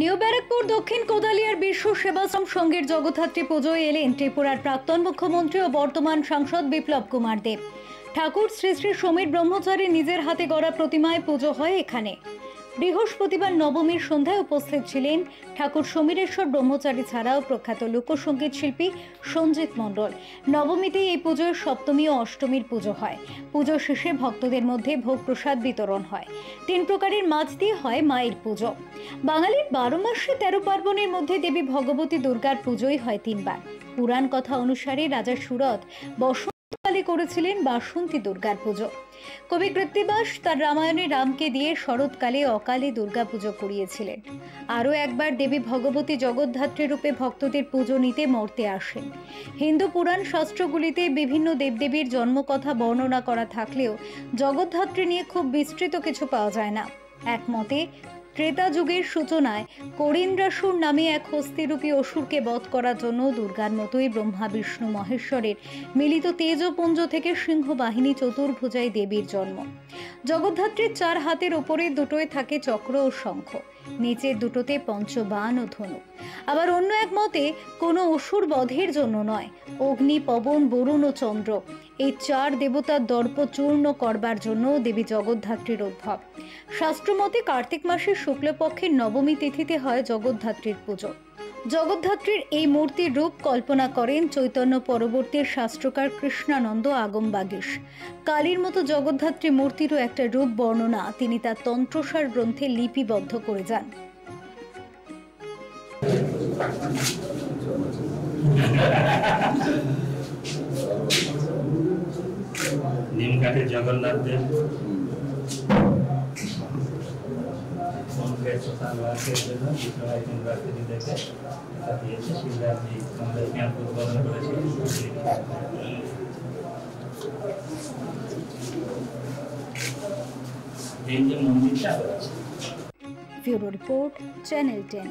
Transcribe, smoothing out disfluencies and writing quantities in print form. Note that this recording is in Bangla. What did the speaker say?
নিউ ব্যারাকপুর দক্ষিণ কোদালিয়ার বিশ্ব সেবাশ্রম সংঘের জগদ্ধাত্রী পুজোয় এলেন ত্রিপুরার প্রাক্তন মুখ্যমন্ত্রী ও বর্তমান সাংসদ বিপ্লব কুমার দেব। ঠাকুর শ্রী শ্রী সমীর ব্রহ্মচারী নিজের হাতে গড়া প্রতিমায় পুজো হয় এখানে। বৃহস্পতিবার নবমীর সন্ধ্যায় উপস্থিত ছিলেন ঠাকুর সমীরেশ্বর ব্রহ্মচারী ছাড়াও প্রখ্যাত লোকসঙ্গীত শিল্পী সঞ্জিত মণ্ডল। নবমীতে এই পুজোর সপ্তমী ও অষ্টমীর পুজো হয়। পুজো শেষে ভক্তদের মধ্যে ভোগ প্রসাদ বিতরণ হয়। 3 প্রকারের মাছ দিয়ে হয় মায়ের পুজো। বাঙালির 12 মাসে 13 পার্বণের মধ্যে দেবী ভগবতী দুর্গার পুজোই হয় 3 বার। পুরাণ কথা অনুসারে রাজা সুরত বসন্তকালে করেছিলেন বাসন্তী দুর্গার পুজো। কবি কৃত্তিবাস তার রামায়ণে রামকে দিয়ে শরৎকালে অকালে দুর্গা পুজো করিয়েছিলেন। আরও একবার দেবী ভগবতী জগদ্ধাত্রী রূপে ভক্তদের পুজো নিতে মর্তে আসেন। হিন্দু পুরাণ শাস্ত্রগুলিতে বিভিন্ন দেবদেবীর জন্মকথা বর্ণনা করা থাকলেও জগদ্ধাত্রী নিয়ে খুব বিস্তৃত কিছু পাওয়া যায় না। একমতে ত্রেতা যুগের সূচনায় করিন্দ্রাসুর নামে এক হস্তিরূপী অসুরকে বধ করার জন্য দুর্গার মতোই ব্রহ্মা বিষ্ণু মহেশ্বরের মিলিত তেজপুঞ্জ থেকে সিংহ বাহিনী চতুর্ভুজায় দেবীর জন্ম। জগদ্ধাত্রীর 4 হাতের ওপরে দুটোয় থাকে চক্র ও শঙ্খ, নিচের দুটোতে পঞ্চবাণ ও ধনুক। আবার অন্য এক মতে কোনো অসুর বধের জন্য নয়, অগ্নি, পবন, বরুণ ও চন্দ্র এই 4 দেবতার দর্প চূর্ণ করবার জন্য দেবী জগদ্ধাত্রীর উদ্ভব। শাস্ত্রমতে কার্তিক মাসের শুক্লপক্ষের নবমী তিথিতে হয় জগদ্ধাত্রীর পুজো। জগদ্ধাত্রীর এই মূর্তির রূপ কল্পনা করেন চৈতন্য পরবর্তী শাস্ত্রকার কৃষ্ণানন্দ আগমবাগীশ। কালীর মতো জগদ্ধাত্রী মূর্তিরও একটা রূপ বর্ণনা তিনি তার তন্ত্রসার গ্রন্থে লিপিবদ্ধ করে যান। নিমঘাটে জগন্নাথ দেব ব্যুরো রিপোর্ট, চ্যানেল 10।